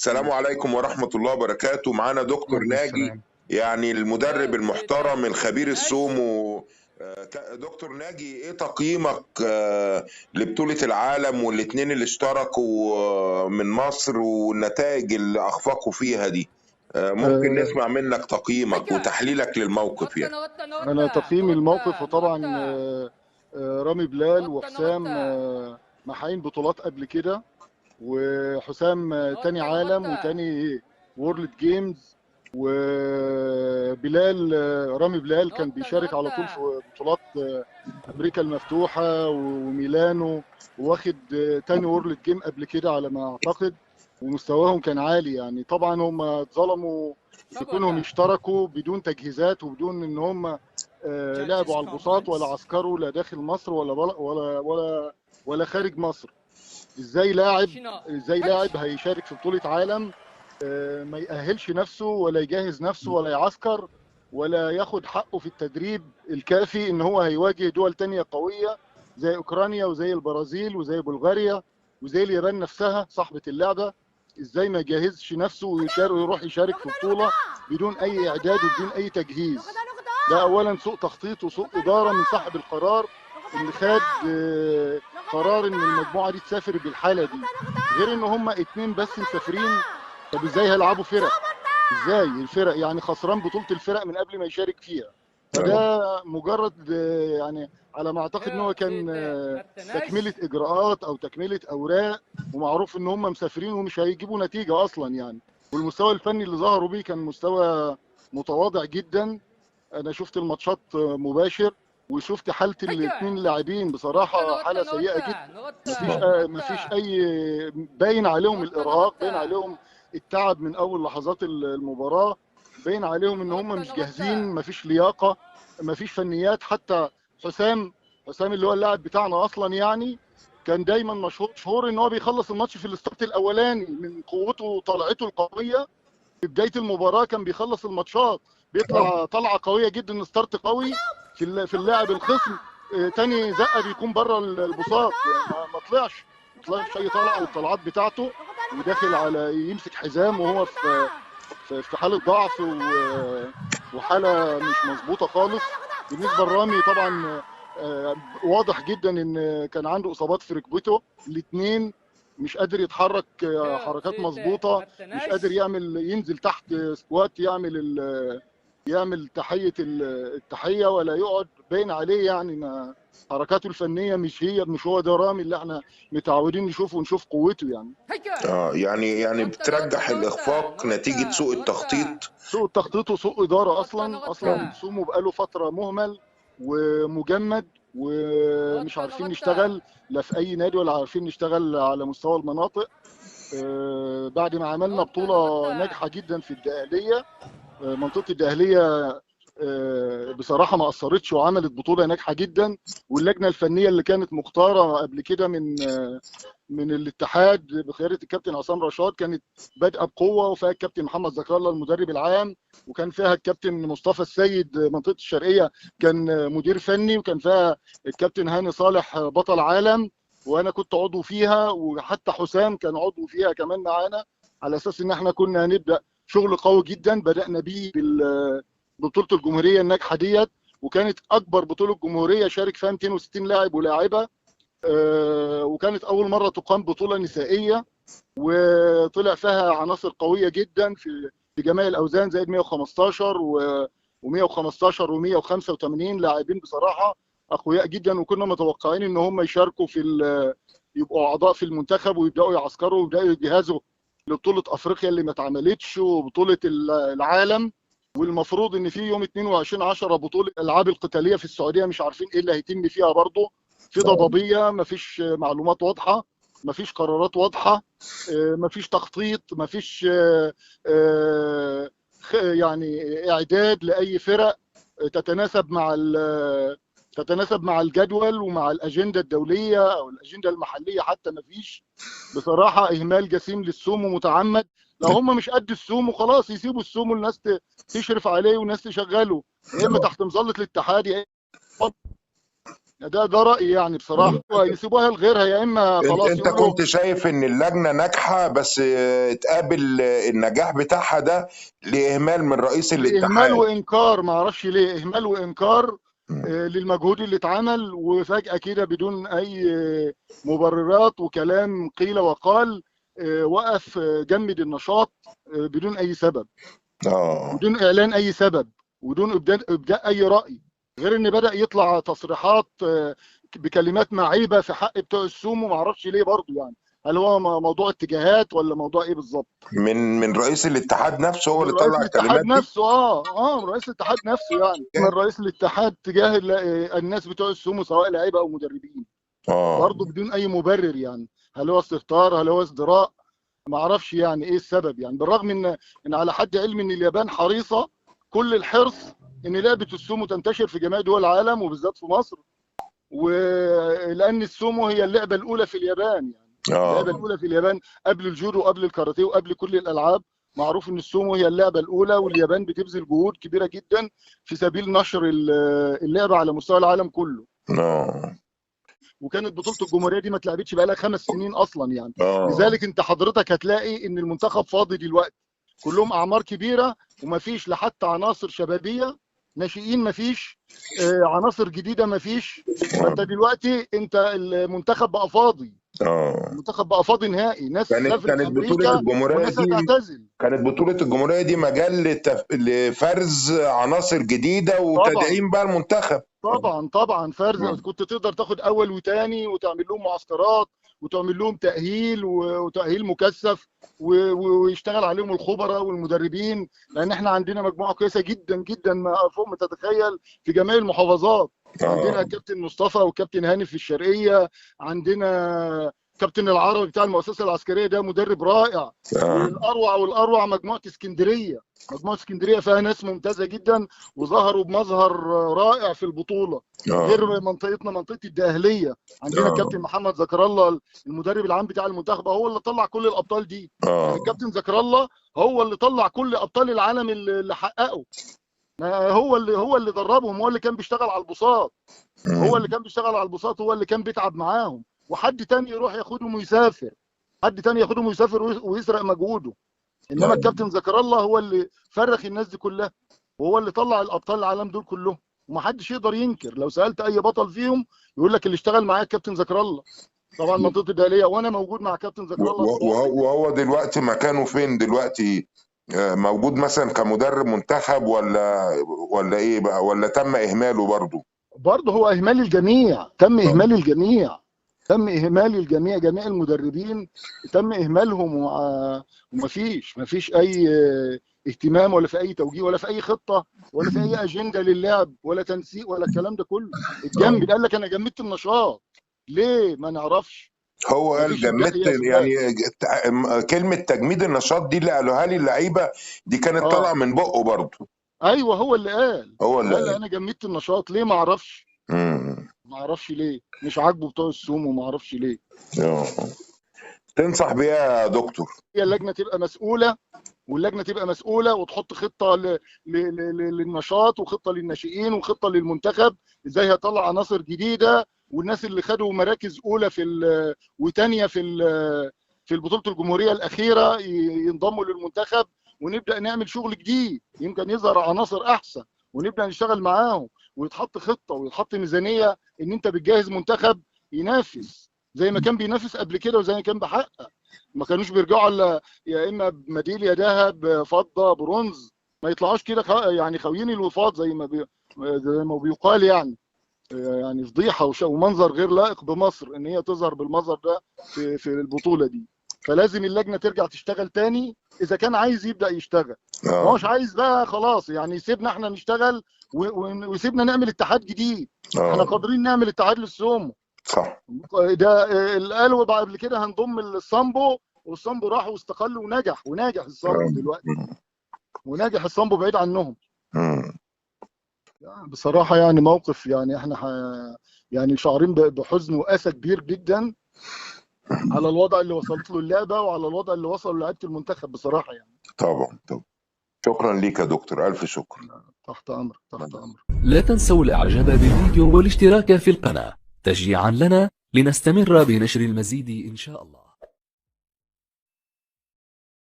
السلام عليكم ورحمة الله وبركاته. معانا دكتور عليكم ناجي، السلام. يعني المدرب المحترم الخبير السوم دكتور ناجي، ايه تقييمك لبطولة العالم والاتنين اللي اشتركوا من مصر والنتائج اللي اخفقوا فيها دي؟ ممكن آه، نسمع منك تقييمك وتحليلك للموقف يعني. أنا تقييمي الموقف، وطبعا رامي بلال وحسام محققين بطولات قبل كده، وحسام تاني عالم وتاني وورلد جيمز، وبلال رامي بلال كان بيشارك على طول في بطولات أمريكا المفتوحة وميلانو، واخد تاني وورلد جيم قبل كده على ما أعتقد، ومستواهم كان عالي. يعني طبعا هم اتظلموا بكونهم اشتركوا بدون تجهيزات وبدون ان هم لعبوا على البساط ولا عسكروا لا داخل مصر ولا خارج مصر. ازاي لاعب هيشارك في بطولة عالم ما يأهلش نفسه ولا يجهز نفسه ولا يعسكر ولا ياخد حقه في التدريب الكافي ان هو هيواجه دول تانية قوية زي اوكرانيا وزي البرازيل وزي بلغاريا وزي اليابان نفسها صاحبة اللعبة؟ ازاي ما يجهزش نفسه ويروح يشارك في بطولة بدون اي اعداد وبدون اي تجهيز؟ ده اولا سوء تخطيط وسوء ادارة من صاحب القرار اللي خد قرار ان المجموعة دي تسافر بالحالة دي، غير ان هم اتنين بس مسافرين. طب ازاي هيلعبوا فرق؟ ازاي الفرق يعني خسران بطولة الفرق من قبل ما يشارك فيها؟ فده مجرد يعني على ما اعتقد ان هو كان تكملة اجراءات او تكملة اوراق، ومعروف ان هم مسافرين ومش هيجيبوا نتيجة اصلا يعني. والمستوى الفني اللي ظهروا بيه كان مستوى متواضع جدا. انا شفت الماتشات مباشر وشفت حالة الاثنين لاعبين، بصراحة حالة سيئة جدا. مفيش اي، باين عليهم الارهاق، باين عليهم التعب من اول لحظات المباراة، باين عليهم ان هم مش جاهزين، مفيش لياقة، مفيش فنيات. حتى حسام اللي هو اللاعب بتاعنا اصلا يعني كان دايما مشهور ان هو بيخلص الماتش في الاستارت الاولاني من قوته وطلعته القوية. في بداية المباراة كان بيخلص الماتشات، بيطلع طلعة قوية جدا، ستارت قوي في اللاعب الخصم، تاني زقة بيكون بره البساط، ما طلعش اي طلعة والطلعات بتاعته، وداخل على يمسك حزام وهو في حالة ضعف وحالة مش مظبوطة خالص. بالنسبة لرامي طبعا واضح جدا ان كان عنده اصابات في ركبته الاثنين، مش قادر يتحرك حركات مظبوطة، مش قادر ينزل تحت سكوات، يعمل التحية ولا يقعد، باين عليه يعني ما حركاته الفنية مش هو ده رامي اللي احنا متعودين نشوفه ونشوف قوته يعني. يعني بترجح الاخفاق نتيجة سوء التخطيط. سوء التخطيط وسوء إدارة. أصلا سومو بقاله فترة مهمل ومجمد، ومش عارفين نشتغل لا في أي نادي ولا عارفين نشتغل على مستوى المناطق. بعد ما عملنا بطولة ناجحة جدا في الدقهلية، منطقة الدقهلية بصراحة ما أثرتش وعملت بطولة ناجحة جدا. واللجنة الفنية اللي كانت مختارة قبل كده من الاتحاد بقياده الكابتن عصام رشاد كانت بادئه بقوه، وفيها الكابتن محمد زكر الله المدرب العام، وكان فيها الكابتن مصطفى السيد منطقه الشرقيه كان مدير فني، وكان فيها الكابتن هاني صالح بطل عالم وانا كنت عضو فيها، وحتى حسام كان عضو فيها كمان معانا، على اساس ان احنا كنا هنبدا شغل قوي جدا بدانا بيه ببطوله الجمهوريه الناجحه ديت، وكانت اكبر بطوله جمهوريه شارك فيها 260 لاعب ولاعبه. وكانت أول مرة تقام بطولة نسائية، وطلع فيها عناصر قوية جدا في جميع الأوزان، زائد 115 و115 و185 لاعبين بصراحة أقوياء جدا، وكنا متوقعين إن هم يشاركوا يبقوا أعضاء في المنتخب ويبدأوا يعسكروا ويبدأوا يجهزوا لبطولة أفريقيا اللي ما اتعملتش وبطولة العالم. والمفروض إن في يوم 22/10 بطولة الألعاب القتالية في السعودية، مش عارفين إيه اللي هيتم فيها برضه، في ضبابيه، مفيش معلومات واضحه، مفيش قرارات واضحه، مفيش تخطيط، مفيش يعني اعداد لاي فرق تتناسب مع الجدول ومع الاجنده الدوليه او الاجنده المحليه، حتى مفيش. بصراحه اهمال جسيم للسومو متعمد. لو هم مش قد السومو خلاص يسيبوا السومو الناس تشرف عليه والناس تشغله، يا اما تحت مظله الاتحاد يا ده رأيي يعني بصراحة، يسيبوها لغيرها يا إما خلاص انت يقولوا. كنت شايف ان اللجنة ناجحة، بس تقابل النجاح بتاعها ده لإهمال من رئيس لإهمال الاتحاد. وإنكار، ما اعرفش ليه إهمال وإنكار مم. للمجهود اللي اتعمل، وفجأة كده بدون أي مبررات وكلام قيل وقال وقف جمد النشاط بدون أي سبب، اه بدون إعلان أي سبب، ودون إبداء أي رأي، غير إن بدأ يطلع تصريحات بكلمات معيبة في حق بتوع السومو، ما اعرفش ليه برضه يعني. هل هو موضوع اتجاهات ولا موضوع إيه بالظبط؟ من رئيس الاتحاد نفسه هو من اللي رئيس طلع الكلمات الاتحاد دي. نفسه، من رئيس الاتحاد نفسه، يعني من رئيس الاتحاد تجاه الناس بتوع السومو سواء لعيبه او مدربين، اه برضه بدون اي مبرر يعني. هل هو استهتار؟ هل هو ازدراء؟ ما اعرفش يعني ايه السبب يعني، بالرغم ان على حد علمي ان اليابان حريصه كل الحرص ان لعبه السومو تنتشر في جميع دول العالم وبالذات في مصر، ولان السومو هي اللعبه الاولى في اليابان يعني. اللعبه اه الاولى في اليابان قبل الجودو وقبل الكاراتيه وقبل كل الالعاب. معروف ان السومو هي اللعبه الاولى، واليابان بتبذل جهود كبيره جدا في سبيل نشر اللعبه على مستوى العالم كله. اه وكانت بطوله الجمهوريه دي ما اتلعبتش بقى لها 5 سنين اصلا يعني. اه لذلك انت حضرتك هتلاقي ان المنتخب فاضي دلوقتي، كلهم اعمار كبيره ومفيش لا حتى عناصر شبابيه، ناشئين مفيش، عناصر جديده مفيش. فانت دلوقتي المنتخب بقى فاضي، اه المنتخب بقى فاضي نهائي، ناس سافرت كانت بطولة امريكا الجمهورية وناس دي هتعتزل. كانت بطولة الجمهورية دي مجال لفرز عناصر جديدة طبعا وتدعيم بقى المنتخب. طبعا فرز، كنت تقدر تاخد اول وتاني وتعمل لهم معسكرات وتعمل لهم تأهيل وتأهيل مكثف ويشتغل عليهم الخبراء والمدربين، لان احنا عندنا مجموعه كويسه جدا جدا فوق ما تتخيل في جميع المحافظات. عندنا اه الكابتن مصطفى والكابتن هاني في الشرقيه، عندنا كابتن العربي بتاع المؤسسه العسكريه ده مدرب رائع. اه والاروع مجموعه اسكندريه، مجموعه اسكندريه فيها ناس ممتازه جدا وظهروا بمظهر رائع في البطوله. اه غير منطقتنا منطقه الدقهليه، عندنا اه الكابتن محمد زكر الله المدرب العام بتاع المنتخب، هو اللي طلع كل الابطال دي. يعني اه الكابتن زكر الله هو اللي طلع كل ابطال العالم اللي حققوا، هو اللي دربهم، هو اللي كان بيشتغل على البساط، هو اللي كان بيشتغل على البساط، هو اللي كان بيتعب معاهم. وحد تاني يروح ياخدهم ويسافر، حد تاني ياخدهم ويسافر ويسرق مجهوده. انما الكابتن زكر الله هو اللي فرخ الناس دي كلها، وهو اللي طلع الابطال العالم دول كلهم. ومحدش يقدر ينكر، لو سالت اي بطل فيهم يقول لك اللي اشتغل معايا الكابتن زكر الله. طبعا منطقه الدهليه وانا موجود مع كابتن زكر الله طول عمري. وهو دلوقتي مكانه فين دلوقتي؟ موجود مثلا كمدرب منتخب ولا ايه بقى، ولا تم اهماله برضه؟ برضه هو اهمال الجميع، تم اهمال الجميع، تم اهمال الجميع، جميع المدربين تم اهمالهم، ومفيش اي اهتمام ولا في اي توجيه ولا في اي خطه ولا في اي اجنده للعب ولا تنسيق ولا الكلام ده كله. اتجمد، قال لك انا جمدت النشاط، ليه ما نعرفش. هو قال مفيش ابداء جمدت اي اسباب. يعني. كلمة تجميد النشاط دي اللي قالوها لي اللعيبة، دي كانت طالعة اه من بقه برضه. ايوه، هو اللي قال، هو اللي قال قال. انا جمدت النشاط، ليه ما اعرفش. امم ما اعرفش ليه، مش عاجبه بتوع السومو، ما اعرفش ليه. اه تنصح بيها يا دكتور؟ هي اللجنه تبقى مسؤوله، واللجنه تبقى مسؤوله وتحط خطه للنشاط وخطه للناشئين وخطه للمنتخب، ازاي هيطلع عناصر جديده، والناس اللي خدوا مراكز اولى وثانيه في البطوله الجمهوريه الاخيره ينضموا للمنتخب، ونبدا نعمل شغل جديد يمكن يظهر عناصر احسن ونبدا نشتغل معاهم، ويتحط خطه ويتحط ميزانيه ان انت بتجهز منتخب ينافس زي ما كان بينافس قبل كده وزي ما كان بيحقق. ما كانوش بيرجعوا الا يا اما بميداليه ذهب فضه برونز، ما يطلعوش كده يعني خويين الوفاض زي ما بيقال يعني. يعني فضيحه ومنظر غير لائق بمصر ان هي تظهر بالمنظر ده في البطوله دي. فلازم اللجنه ترجع تشتغل تاني اذا كان عايز يبدا يشتغل. ما اه هوش عايز بقى خلاص يعني، سيبنا احنا نشتغل وسيبنا نعمل اتحاد جديد. احنا اه قادرين نعمل اتحاد للسومو صح. ده. اللي قالوا قبل كده هنضم السامبو، والسامبو راح واستقل وناجح السامبو دلوقتي، وناجح السامبو بعيد عنهم. امم يعني بصراحة يعني موقف، يعني احنا يعني شعرين بحزن وأسى كبير جدا على الوضع اللي وصلت له اللعبة وعلى الوضع اللي وصل لعيبة المنتخب بصراحة يعني. طبعا طبعا. شكرا ليك يا دكتور، ألف شكر. تحت أمر، تحت أمر. لا تنسوا الاعجاب بالفيديو والاشتراك في القناة. تشجيعا لنا لنستمر بنشر المزيد إن شاء الله.